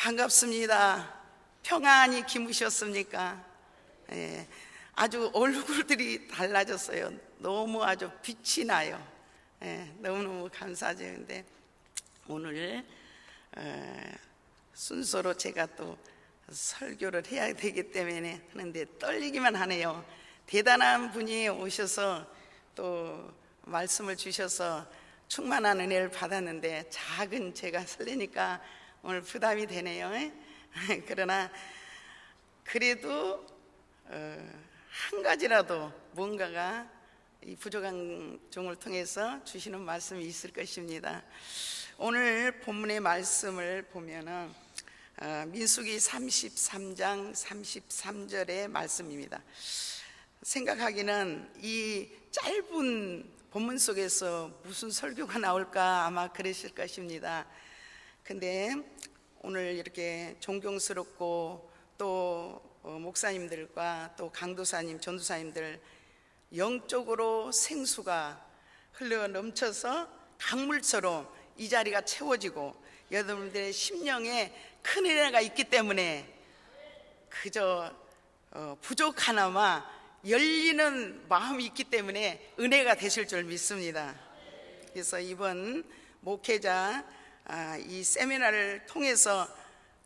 반갑습니다. 평안히 기무셨습니까? 예, 아주 얼굴들이 달라졌어요. 너무 아주 빛이 나요. 예, 너무너무 감사드리는데 오늘 순서로 제가 또 설교를 해야 되기 때문에 하는데 떨리기만 하네요. 대단한 분이 오셔서 또 말씀을 주셔서 충만한 은혜를 받았는데 작은 제가 설레니까 오늘 부담이 되네요. 그러나 그래도 한 가지라도 뭔가가 이 부족한 종을 통해서 주시는 말씀이 있을 것입니다. 오늘 본문의 말씀을 보면은 민수기 33장 33절의 말씀입니다. 생각하기는 이 짧은 본문 속에서 무슨 설교가 나올까 아마 그러실 것입니다. 근데 오늘 이렇게 존경스럽고 또 목사님들과 또 강도사님, 전도사님들 영적으로 생수가 흘러 넘쳐서 강물처럼 이 자리가 채워지고 여러분들의 심령에 큰 은혜가 있기 때문에 그저 부족하나마 열리는 마음이 있기 때문에 은혜가 되실 줄 믿습니다. 그래서 이번 목회자 이 세미나를 통해서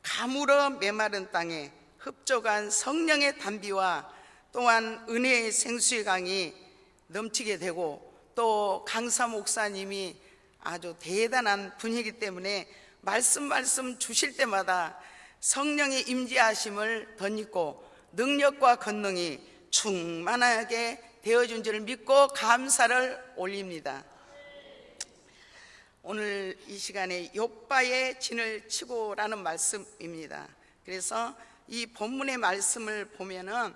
가물어 메마른 땅에 흡족한 성령의 단비와 또한 은혜의 생수의 강이 넘치게 되고 또 강사 목사님이 아주 대단한 분이기 때문에 말씀 주실 때마다 성령의 임재하심을 덧입고 능력과 권능이 충만하게 되어준 줄을 믿고 감사를 올립니다. 오늘 이 시간에 욥바의 진을 치고라는 말씀입니다. 그래서 이 본문의 말씀을 보면은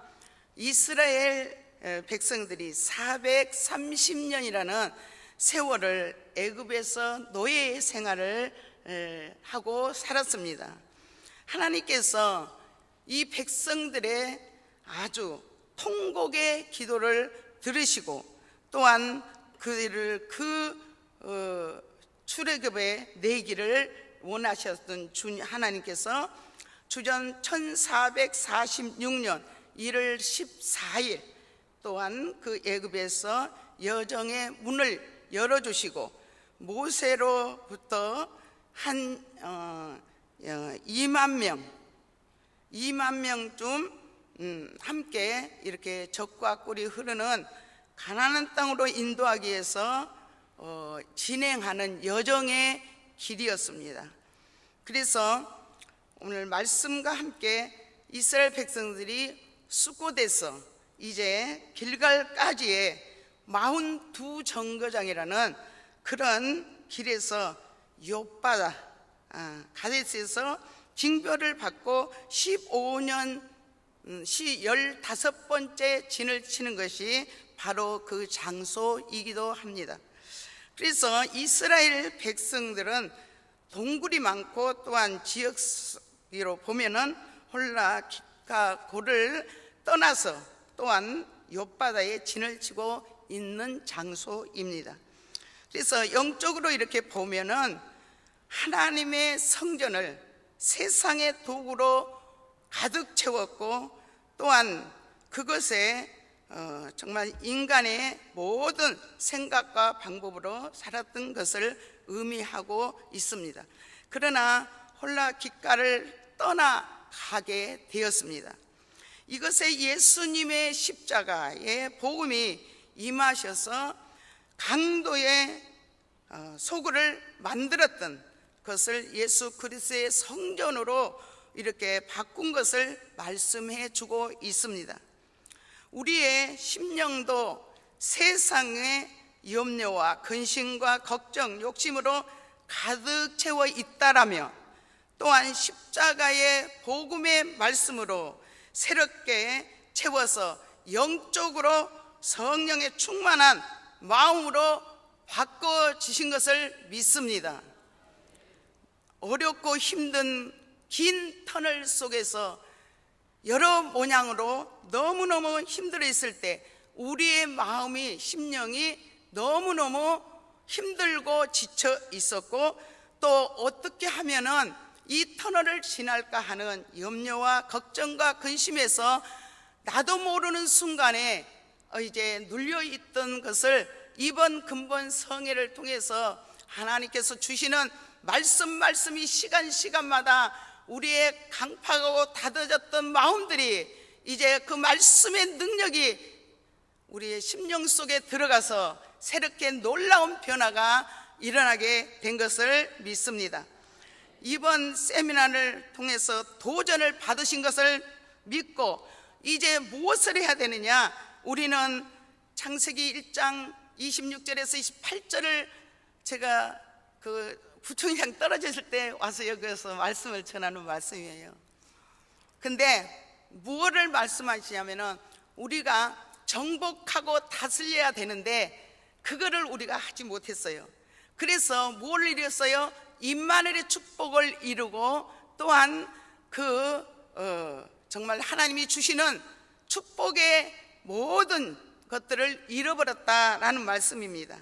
이스라엘 백성들이 430년이라는 세월을 애굽에서 노예 생활을 하고 살았습니다. 하나님께서 이 백성들의 아주 통곡의 기도를 들으시고 또한 그들을 출애굽에 내기를 원하셨던 주 하나님께서 주전 1446년 1월 14일 또한 그 애굽에서 여정의 문을 열어주시고 모세로부터 한 2만 명쯤 함께 이렇게 젖과 꿀이 흐르는 가나안 땅으로 인도하기 위해서 진행하는 여정의 길이었습니다. 그래서 오늘 말씀과 함께 이스라엘 백성들이 수고돼서 이제 길갈까지의 42 정거장이라는 그런 길에서 욥바 가데스에서 징표를 받고 15번째 진을 치는 것이 바로 그 장소이기도 합니다. 그래서 이스라엘 백성들은 동굴이 많고 또한 지역으로 보면은 홀라 기카 고를 떠나서 또한 욥바다에 진을 치고 있는 장소입니다. 그래서 영적으로 이렇게 보면은 하나님의 성전을 세상의 도구로 가득 채웠고 또한 그것에 정말 인간의 모든 생각과 방법으로 살았던 것을 의미하고 있습니다. 그러나 홀라 기가를 떠나가게 되었습니다. 이것에 예수님의 십자가의 복음이 임하셔서 강도의 소굴을 만들었던 것을 예수 그리스도의 성전으로 이렇게 바꾼 것을 말씀해 주고 있습니다. 우리의 심령도 세상의 염려와 근심과 걱정, 욕심으로 가득 채워 있다라며 또한 십자가의 복음의 말씀으로 새롭게 채워서 영적으로 성령의 충만한 마음으로 바꿔주신 것을 믿습니다. 어렵고 힘든 긴 터널 속에서 여러 모양으로 너무너무 힘들어 있을 때 우리의 마음이 심령이 너무너무 힘들고 지쳐 있었고 또 어떻게 하면은 이 터널을 지날까 하는 염려와 걱정과 근심에서 나도 모르는 순간에 이제 눌려있던 것을 이번 근본 성회를 통해서 하나님께서 주시는 말씀이 시간마다 우리의 강팍하고 다져졌던 마음들이 이제 그 말씀의 능력이 우리의 심령 속에 들어가서 새롭게 놀라운 변화가 일어나게 된 것을 믿습니다. 이번 세미나를 통해서 도전을 받으신 것을 믿고 이제 무엇을 해야 되느냐? 우리는 창세기 1장 26절에서 28절을 제가 그 부총장 떨어졌을 때 와서 여기서 말씀을 전하는 말씀이에요. 근데 무엇을 말씀하시냐면은 우리가 정복하고 다스려야 되는데 그거를 우리가 하지 못했어요. 그래서 뭘 이뤘어요? 임마누엘의 축복을 이루고 또한 정말 하나님이 주시는 축복의 모든 것들을 잃어버렸다라는 말씀입니다.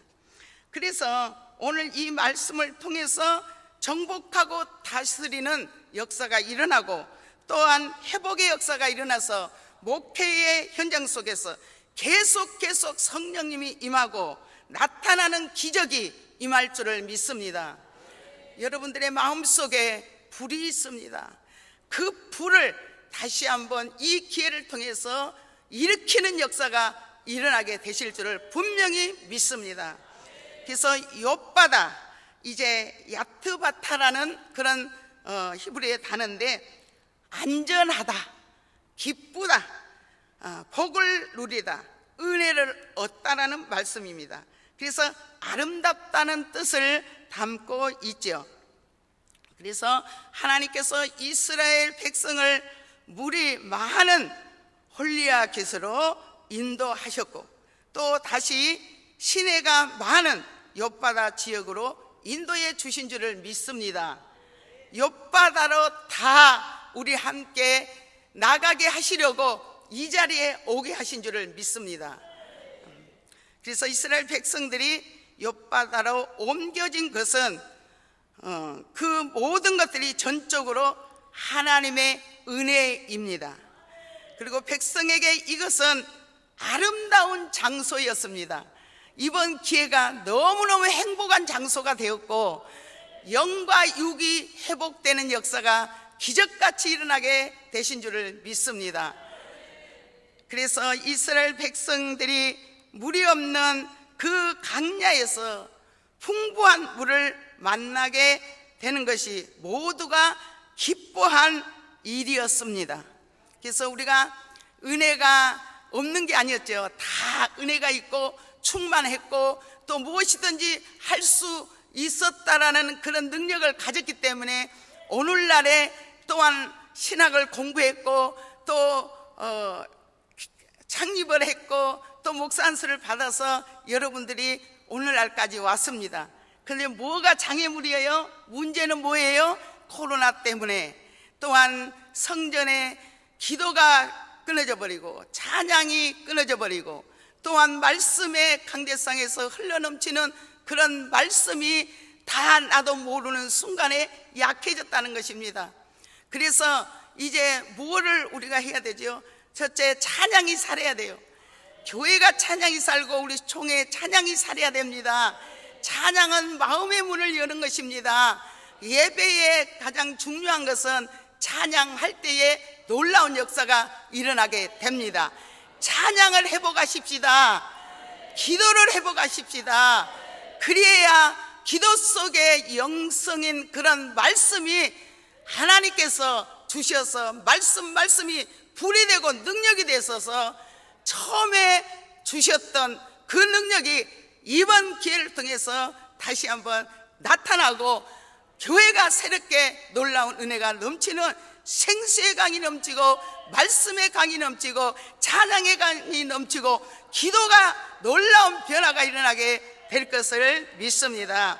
그래서 오늘 이 말씀을 통해서 정복하고 다스리는 역사가 일어나고 또한 회복의 역사가 일어나서 목회의 현장 속에서 계속 성령님이 임하고 나타나는 기적이 임할 줄을 믿습니다. 여러분들의 마음속에 불이 있습니다. 그 불을 다시 한번 이 기회를 통해서 일으키는 역사가 일어나게 되실 줄을 분명히 믿습니다. 그래서 욥바다, 이제 야트바타라는 그런 히브리의 단어인데 안전하다, 기쁘다, 복을 누리다, 은혜를 얻다라는 말씀입니다. 그래서 아름답다는 뜻을 담고 있죠. 그래서 하나님께서 이스라엘 백성을 물이 많은 홀리아 깃으로 인도하셨고 또 다시 시내가 많은 욥바다 지역으로 인도해 주신 줄을 믿습니다. 욥바다로 다 우리 함께 나가게 하시려고 이 자리에 오게 하신 줄을 믿습니다. 그래서 이스라엘 백성들이 욥바다로 옮겨진 것은 그 모든 것들이 전적으로 하나님의 은혜입니다. 그리고 백성에게 이것은 아름다운 장소였습니다. 이번 기회가 너무너무 행복한 장소가 되었고 영과 육이 회복되는 역사가 기적같이 일어나게 되신 줄을 믿습니다. 그래서 이스라엘 백성들이 물이 없는 그 강야에서 풍부한 물을 만나게 되는 것이 모두가 기뻐한 일이었습니다. 그래서 우리가 은혜가 없는 게 아니었죠. 다 은혜가 있고 충만했고 또 무엇이든지 할 수 있었다라는 그런 능력을 가졌기 때문에 오늘날에 또한 신학을 공부했고 또 창립을 했고 또 목사 안수를 받아서 여러분들이 오늘날까지 왔습니다. 그런데 뭐가 장애물이에요? 문제는 뭐예요? 코로나 때문에 또한 성전에 기도가 끊어져 버리고 찬양이 끊어져 버리고 또한 말씀의 강대상에서 흘러넘치는 그런 말씀이 다 나도 모르는 순간에 약해졌다는 것입니다. 그래서 이제 무엇을 우리가 해야 되죠? 첫째, 찬양이 살아야 돼요. 교회가 찬양이 살고 우리 총회 찬양이 살아야 됩니다. 찬양은 마음의 문을 여는 것입니다. 예배의 가장 중요한 것은 찬양할 때에 놀라운 역사가 일어나게 됩니다. 찬양을 회복하십시다. 기도를 회복하십시다. 그래야 기도 속에 영성인 그런 말씀이 하나님께서 주셔서 말씀이 불이 되고 능력이 되셔서 처음에 주셨던 그 능력이 이번 기회를 통해서 다시 한번 나타나고 교회가 새롭게 놀라운 은혜가 넘치는 생수의 강이 넘치고 말씀의 강이 넘치고 찬양의 강이 넘치고 기도가 놀라운 변화가 일어나게 될 것을 믿습니다.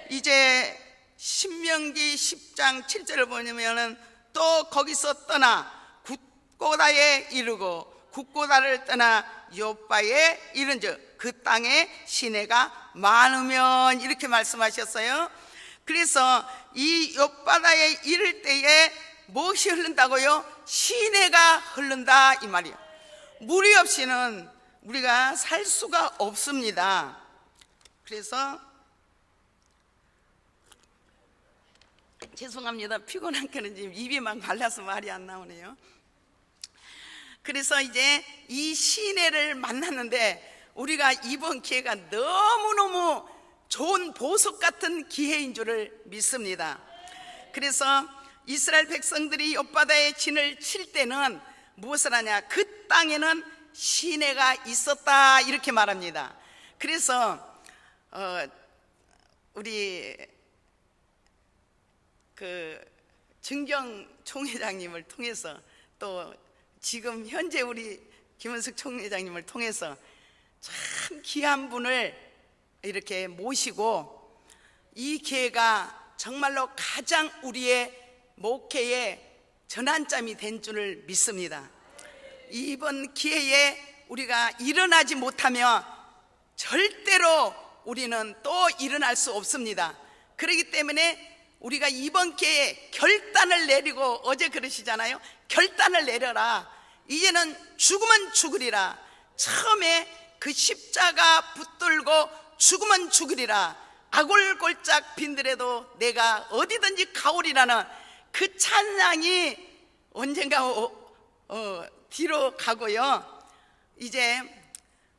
이제 신명기 10장 7절을 보면은 또 거기서 떠나 굿고다에 이르고 굿고다를 떠나 욥바에 이른즉 그 땅에 시내가 많으면 이렇게 말씀하셨어요. 그래서 이 욥바다에 이를 때에 무엇이 흐른다고요? 시내가 흐른다 이 말이에요. 물이 없이는 우리가 살 수가 없습니다. 그래서 죄송합니다. 피곤한 거는 지금 입이 막 말라서 말이 안 나오네요. 그래서 이제 이 시내를 만났는데 우리가 이번 기회가 너무너무 좋은 보석 같은 기회인 줄을 믿습니다. 그래서 이스라엘 백성들이 욥바다에 진을 칠 때는 무엇을 하냐? 그 땅에는 시내가 있었다 이렇게 말합니다. 그래서 우리 정경 총회장님을 통해서 또 지금 현재 우리 김은숙 총회장님을 통해서 참 귀한 분을 이렇게 모시고 이 기회가 정말로 가장 우리의 목회의 전환점이 된 줄을 믿습니다. 이번 기회에 우리가 일어나지 못하면 절대로 우리는 또 일어날 수 없습니다. 그렇기 때문에 우리가 이번 기회에 결단을 내리고, 어제 그러시잖아요. 결단을 내려라. 이제는 죽으면 죽으리라. 처음에 그 십자가 붙들고 죽으면 죽으리라. 아골골짝 빈들에도 내가 어디든지 가오리라는 그 찬양이 언젠가 뒤로 가고요. 이제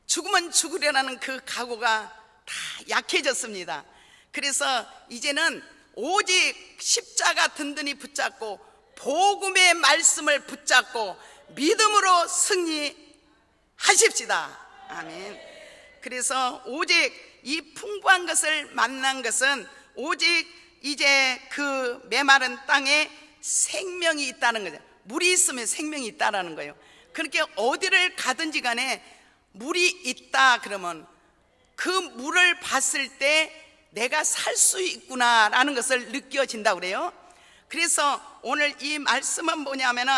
죽으면 죽으리라는 그 각오가 다 약해졌습니다. 그래서 이제는 오직 십자가 든든히 붙잡고 복음의 말씀을 붙잡고 믿음으로 승리하십시다. 아멘. 그래서 오직 이 풍부한 것을 만난 것은 오직 이제 그 메마른 땅에 생명이 있다는 거죠. 물이 있으면 생명이 있다라는 거예요. 그렇게 어디를 가든지 간에 물이 있다 그러면 그 물을 봤을 때 내가 살 수 있구나라는 것을 느껴진다고 그래요. 그래서 오늘 이 말씀은 뭐냐면은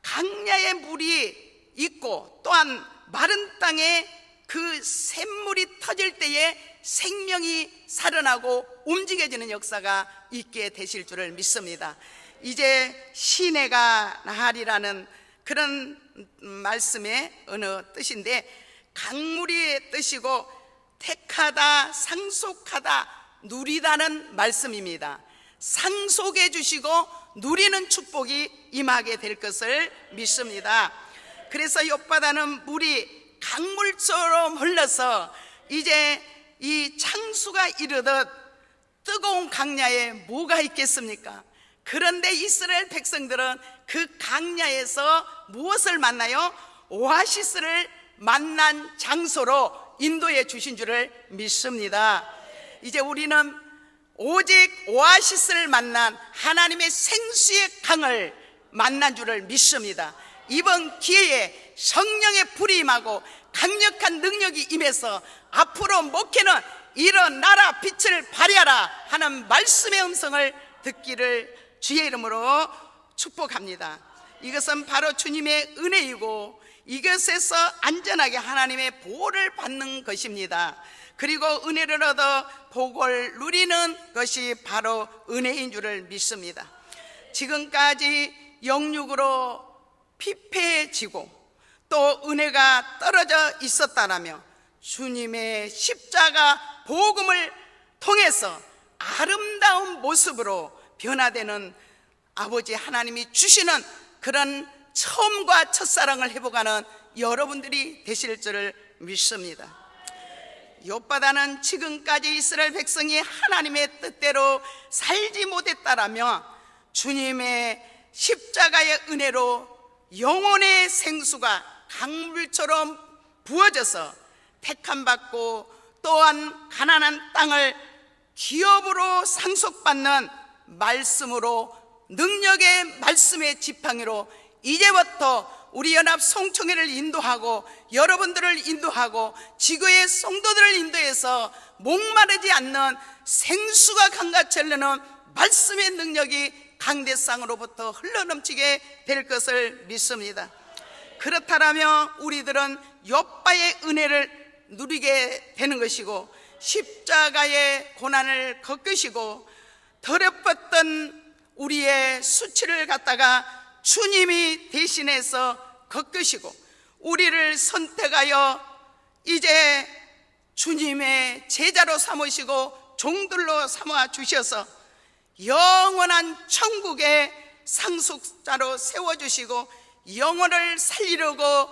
강야의 물이 있고 또한 마른 땅에 그 샘물이 터질 때에 생명이 살아나고 움직여지는 역사가 있게 되실 줄을 믿습니다. 이제 시내가 나하리라는 그런 말씀의 어느 뜻인데, 강물의 뜻이고 택하다, 상속하다, 누리다는 말씀입니다. 상속해 주시고 누리는 축복이 임하게 될 것을 믿습니다. 그래서 욥바다는 물이 강물처럼 흘러서 이제 이 창수가 이르듯 뜨거운 강야에 뭐가 있겠습니까? 그런데 이스라엘 백성들은 그 강야에서 무엇을 만나요? 오아시스를 만난 장소로 인도해 주신 줄을 믿습니다. 이제 우리는 오직 오아시스를 만난 하나님의 생수의 강을 만난 줄을 믿습니다. 이번 기회에 성령의 불이 임하고 강력한 능력이 임해서 앞으로 목회는 일어나라, 빛을 발휘하라 하는 말씀의 음성을 듣기를 주의 이름으로 축복합니다. 이것은 바로 주님의 은혜이고 이것에서 안전하게 하나님의 보호를 받는 것입니다. 그리고 은혜를 얻어 복을 누리는 것이 바로 은혜인 줄을 믿습니다. 지금까지 영육으로 피폐해지고 또 은혜가 떨어져 있었다라며 주님의 십자가 복음을 통해서 아름다운 모습으로 변화되는 아버지 하나님이 주시는 그런 처음과 첫사랑을 회복하는 여러분들이 되실 줄을 믿습니다. 욥바다는 지금까지 이스라엘 백성이 하나님의 뜻대로 살지 못했다라며 주님의 십자가의 은혜로 영혼의 생수가 강물처럼 부어져서 택함받고 또한 가난한 땅을 기업으로 상속받는 말씀으로 능력의 말씀의 지팡이로 이제부터 우리 연합 송총회를 인도하고 여러분들을 인도하고 지구의 성도들을 인도해서 목마르지 않는 생수가 강같이 흐르는 말씀의 능력이 강대상으로부터 흘러넘치게 될 것을 믿습니다. 그렇다면 우리들은 욥바의 은혜를 누리게 되는 것이고 십자가의 고난을 겪으시고 더럽혔던 우리의 수치를 갖다가 주님이 대신해서 겪으시고 우리를 선택하여 이제 주님의 제자로 삼으시고 종들로 삼아 주셔서 영원한 천국의 상속자로 세워주시고 영혼을 살리려고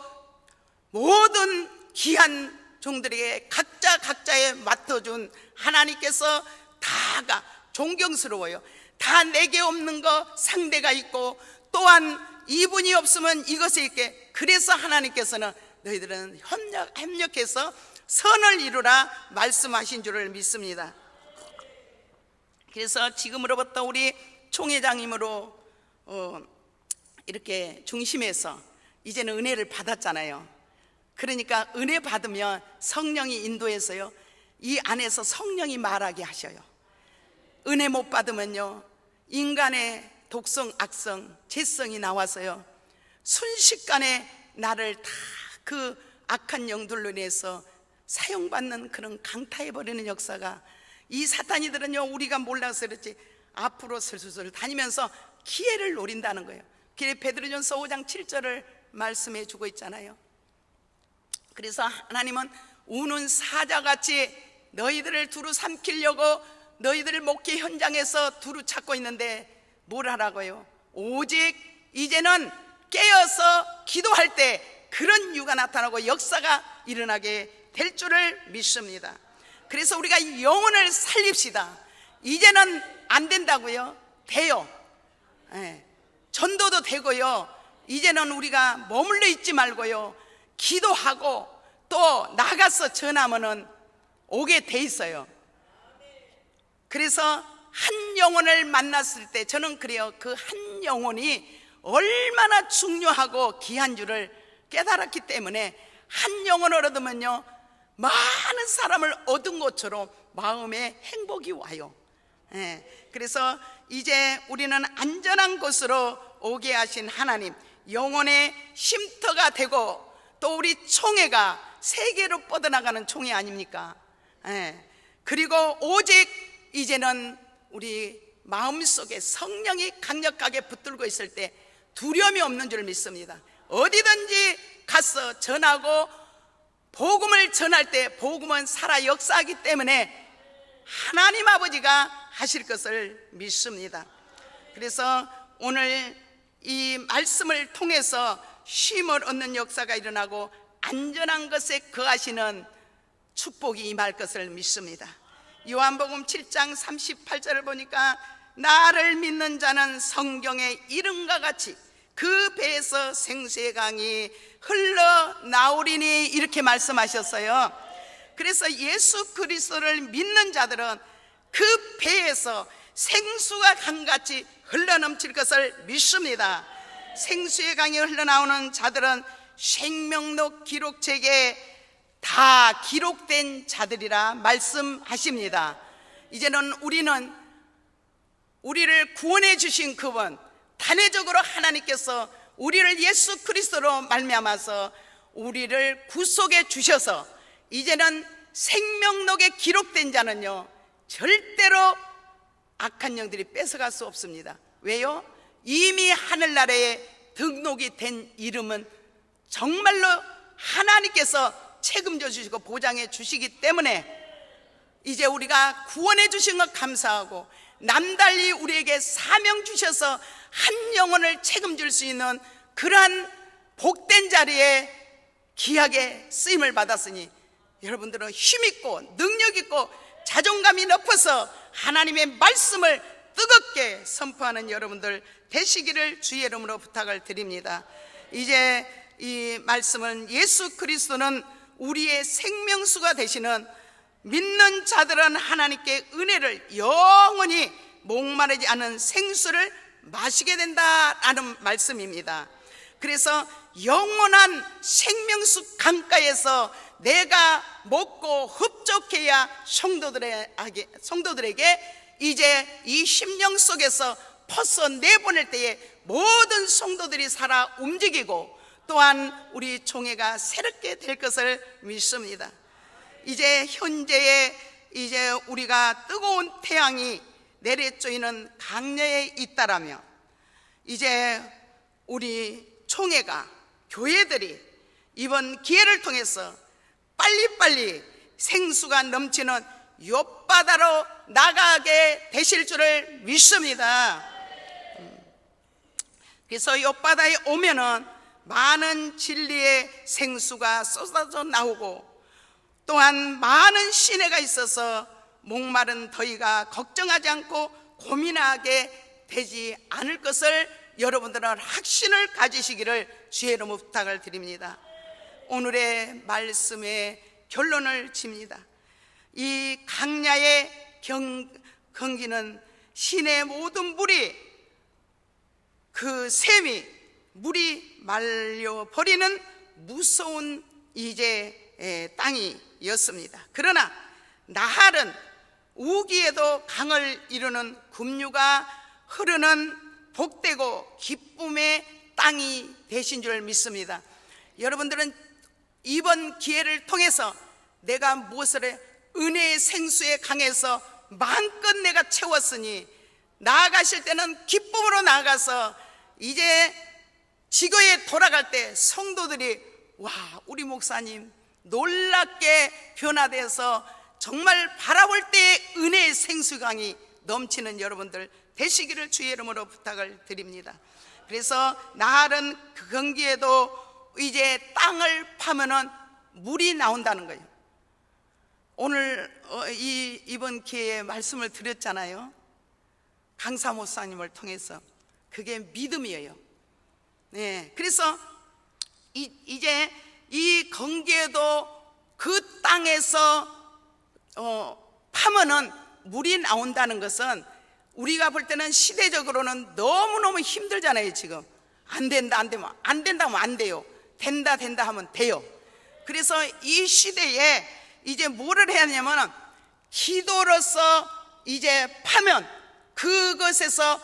모든 귀한 종들에게 각자에 맡아준 하나님께서 다가 존경스러워요. 다 내게 없는 거 상대가 있고 또한 이분이 없으면 이것이 있게, 그래서 하나님께서는 너희들은 협력해서 선을 이루라 말씀하신 줄을 믿습니다. 그래서 지금으로부터 우리 총회장님으로 이렇게 중심에서 이제는 은혜를 받았잖아요. 그러니까 은혜 받으면 성령이 인도해서요, 이 안에서 성령이 말하게 하셔요. 은혜 못 받으면요, 인간의 독성, 악성, 죄성이 나와서요, 순식간에 나를 다 그 악한 영들로 인해서 사용받는 그런 강타해버리는 역사가, 이 사탄이들은요, 우리가 몰라서 그렇지 앞으로 슬슬 다니면서 기회를 노린다는 거예요. 베드로전서 5장 7절을 말씀해 주고 있잖아요. 그래서 하나님은 우는 사자같이 너희들을 두루 삼키려고 너희들 목회 현장에서 두루 찾고 있는데 뭘 하라고요? 오직 이제는 깨어서 기도할 때 그런 이유가 나타나고 역사가 일어나게 될 줄을 믿습니다. 그래서 우리가 영혼을 살립시다. 이제는 안 된다고요? 돼요. 전도도 되고요, 이제는 우리가 머물러 있지 말고요, 기도하고 또 나가서 전하면은 오게 돼 있어요. 그래서 한 영혼을 만났을 때 저는 그래요, 그 한 영혼이 얼마나 중요하고 귀한 줄을 깨달았기 때문에 한 영혼을 얻으면요, 많은 사람을 얻은 것처럼 마음에 행복이 와요. 그래서 이제 우리는 안전한 곳으로 오게 하신 하나님, 영혼의 쉼터가 되고 또 우리 총회가 세계로 뻗어나가는 총회 아닙니까? 그리고 오직 이제는 우리 마음속에 성령이 강력하게 붙들고 있을 때 두려움이 없는 줄 믿습니다. 어디든지 가서 전하고 복음을 전할 때 복음은 살아 역사하기 때문에 하나님 아버지가 하실 것을 믿습니다. 그래서 오늘 이 말씀을 통해서 쉼을 얻는 역사가 일어나고 안전한 것에 거하시는 축복이 임할 것을 믿습니다. 요한복음 7장 38절을 보니까 나를 믿는 자는 성경의 이름과 같이 그 배에서 생수의 강이 흘러나오리니 이렇게 말씀하셨어요. 그래서 예수 그리스도를 믿는 자들은 그 배에서 생수가 강같이 흘러넘칠 것을 믿습니다. 생수의 강이 흘러나오는 자들은 생명록 기록책에 다 기록된 자들이라 말씀하십니다. 이제는 우리를 구원해 주신 그분, 단회적으로 하나님께서 우리를 예수 그리스도로 말미암아서 우리를 구속해 주셔서 이제는 생명록에 기록된 자는요, 절대로 악한 영들이 뺏어갈 수 없습니다. 왜요? 이미 하늘나라에 등록이 된 이름은 정말로 하나님께서 책임져 주시고 보장해 주시기 때문에 이제 우리가 구원해 주신 것 감사하고 남달리 우리에게 사명 주셔서 한 영혼을 책임질 수 있는 그러한 복된 자리에 귀하게 쓰임을 받았으니 여러분들은 힘있고 능력있고 자존감이 높아서 하나님의 말씀을 뜨겁게 선포하는 여러분들 되시기를 주의 이름으로 부탁을 드립니다. 이제 이 말씀은 예수 그리스도는 우리의 생명수가 되시는 믿는 자들은 하나님께 은혜를 영원히 목마르지 않은 생수를 마시게 된다라는 말씀입니다. 그래서 영원한 생명수 강가에서 내가 먹고 흡족해야 성도들에게 이제 이 심령 속에서 퍼서 내보낼 때에 모든 성도들이 살아 움직이고 또한 우리 총회가 새롭게 될 것을 믿습니다. 이제 현재의 이제 우리가 뜨거운 태양이 내려쪼이는 강야에 잇따라며 이제 우리 총회가, 교회들이 이번 기회를 통해서 빨리빨리 생수가 넘치는 욥바다로 나가게 되실 줄을 믿습니다. 그래서 욥바다에 오면은 많은 진리의 생수가 쏟아져 나오고, 또한 많은 시내가 있어서 목마른 더위가 걱정하지 않고 고민하게 되지 않을 것을 여러분들은 확신을 가지시기를 주의 이름으로 부탁을 드립니다. 오늘의 말씀의 결론을 칩니다. 이 강야의 경기는 시내 모든 물이, 그 샘이 물이 말려버리는 무서운 이제 땅이었습니다. 그러나 나할은 우기에도 강을 이루는 급류가 흐르는 복되고 기쁨의 땅이 되신 줄 믿습니다. 여러분들은 이번 기회를 통해서 내가 무엇을 해? 은혜의 생수의 강에서 마음껏 내가 채웠으니 나아가실 때는 기쁨으로 나아가서 이제 지교에 돌아갈 때 성도들이 와, 우리 목사님 놀랍게 변화돼서 정말 바라볼 때 은혜의 생수강이 넘치는 여러분들 되시기를 주의 이름으로 부탁을 드립니다. 그래서 나할은 그 경기에도 이제 땅을 파면은 물이 나온다는 거예요. 오늘 이번 기회에 말씀을 드렸잖아요. 강사 목사님을 통해서. 그게 믿음이에요. 네, 그래서 이제 이 경기에도 그 땅에서 파면은 물이 나온다는 것은 우리가 볼 때는 시대적으로는 너무너무 힘들잖아요. 지금 안 된다, 안 되면 안 된다면 안 돼요. 된다, 된다 하면 돼요. 그래서 이 시대에 이제 뭐를 해야 하냐면 기도로서 이제 파면 그것에서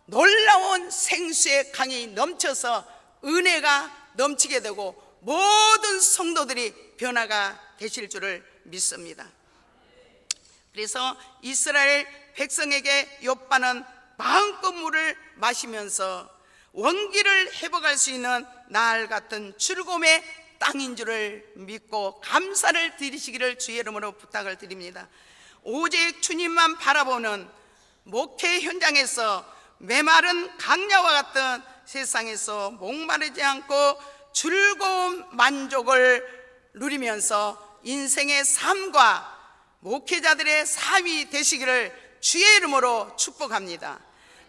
놀라운 생수의 강이 넘쳐서 은혜가 넘치게 되고 모든 성도들이 변화가 되실 줄을 믿습니다. 그래서 이스라엘 백성에게 욥바는 마음껏 물을 마시면서 원기를 회복할 수 있는 나할 같은 즐거움의 땅인 줄을 믿고 감사를 드리시기를 주의 이름으로 부탁을 드립니다. 오직 주님만 바라보는 목회 현장에서 메마른 강야와 같은 세상에서 목마르지 않고 즐거운 만족을 누리면서 인생의 삶과 목회자들의 삶이 되시기를 주의 이름으로 축복합니다.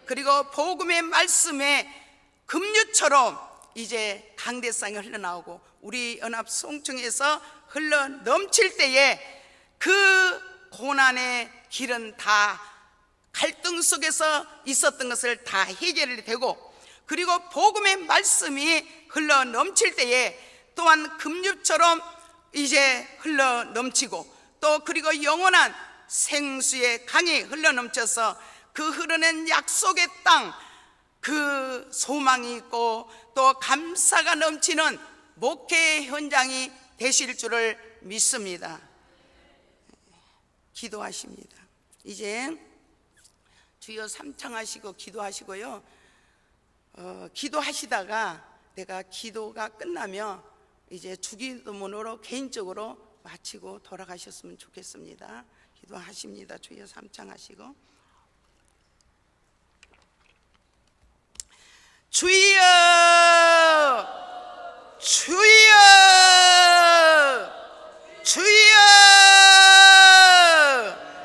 그리고 복음의 말씀에 급류처럼 이제 강대상이 흘러나오고 우리 연합 송충에서 흘러 넘칠 때에 그 고난의 길은 다 갈등 속에서 있었던 것을 다 해결이 되고, 그리고 복음의 말씀이 흘러 넘칠 때에 또한 급류처럼 이제 흘러 넘치고, 또 그리고 영원한 생수의 강이 흘러 넘쳐서 그 흐르는 약속의 땅, 그 소망이 있고 또 감사가 넘치는 목회의 현장이 되실 줄을 믿습니다. 기도하십니다. 이제 주여 삼창하시고 기도하시고요. 기도하시다가 내가 기도가 끝나면 이제 주기도문으로 개인적으로 마치고 돌아가셨으면 좋겠습니다. 기도하십니다. 주여 삼창하시고 주여